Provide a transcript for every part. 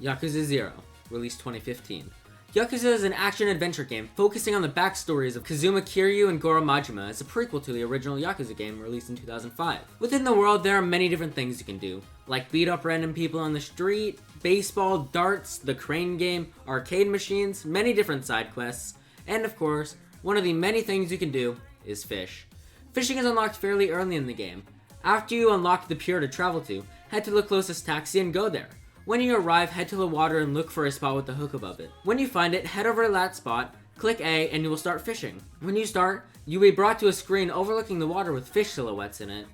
Yakuza 0, released 2015. Yakuza is an action-adventure game focusing on the backstories of Kazuma Kiryu and Goro Majima as a prequel to the original Yakuza game released in 2005. Within the world, there are many different things you can do, like beat up random people on the street, baseball, darts, the crane game, arcade machines, many different side quests, and of course, one of the many things you can do is fish. Fishing is unlocked fairly early in the game. After you unlock the pier to travel to, head to the closest taxi and go there. When you arrive, head to the water and look for a spot with a hook above it. When you find it, head over to that spot, click A, and you will start fishing. When you start, you'll be brought to a screen overlooking the water with fish silhouettes in it.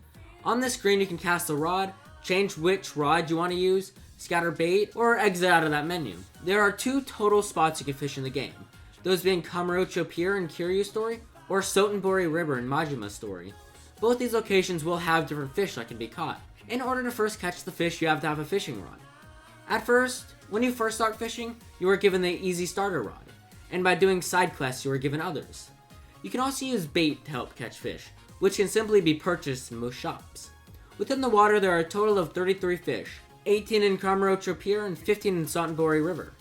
On this screen, you can cast a rod, change which rod you want to use, scatter bait, or exit out of that menu. There are 2 total spots you can fish in the game, those being Kamurocho Pier in Kiryu's story, or Sotenbori River in Majima's story. Both these locations will have different fish that can be caught. In order to first catch the fish, you have to have a fishing rod. At first, when you first start fishing, you are given the easy starter rod, and by doing side quests you are given others. You can also use bait to help catch fish, which can simply be purchased in most shops. Within the water there are a total of 33 fish, 18 in Kamurocho Pier and 15 in Sotenbori River.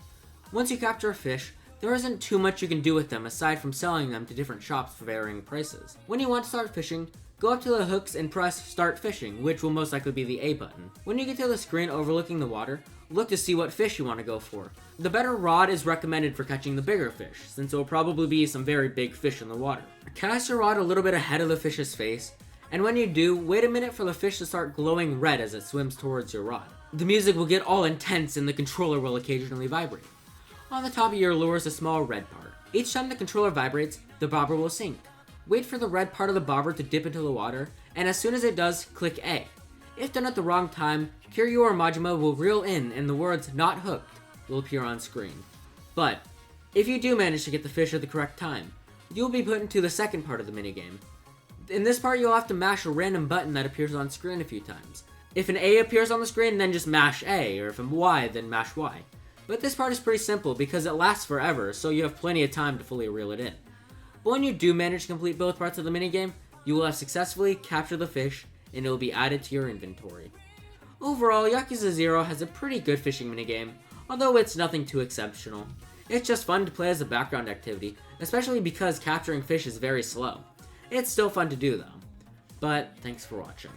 Once you capture a fish, there isn't too much you can do with them aside from selling them to different shops for varying prices. When you want to start fishing, go up to the hooks and press Start Fishing, which will most likely be the A button. When you get to the screen overlooking the water, look to see what fish you want to go for. The better rod is recommended for catching the bigger fish, since there will probably be some very big fish in the water. Cast your rod a little bit ahead of the fish's face, and when you do, wait a minute for the fish to start glowing red as it swims towards your rod. The music will get all intense and the controller will occasionally vibrate. On the top of your lure is a small red part. Each time the controller vibrates, the bobber will sink. Wait for the red part of the bobber to dip into the water, and as soon as it does, click A. If done at the wrong time, Kiryu or Majima will reel in and the words "not hooked" will appear on screen. But, if you do manage to get the fish at the correct time, you will be put into the second part of the minigame. In this part, you'll have to mash a random button that appears on screen a few times. If an A appears on the screen, then just mash A, or if a Y, then mash Y. But this part is pretty simple because it lasts forever, so you have plenty of time to fully reel it in. But when you do manage to complete both parts of the minigame, you will have successfully captured the fish, and it will be added to your inventory. Overall, Yakuza 0 has a pretty good fishing minigame, although it's nothing too exceptional. It's just fun to play as a background activity, especially because capturing fish is very slow. It's still fun to do though. But thanks for watching.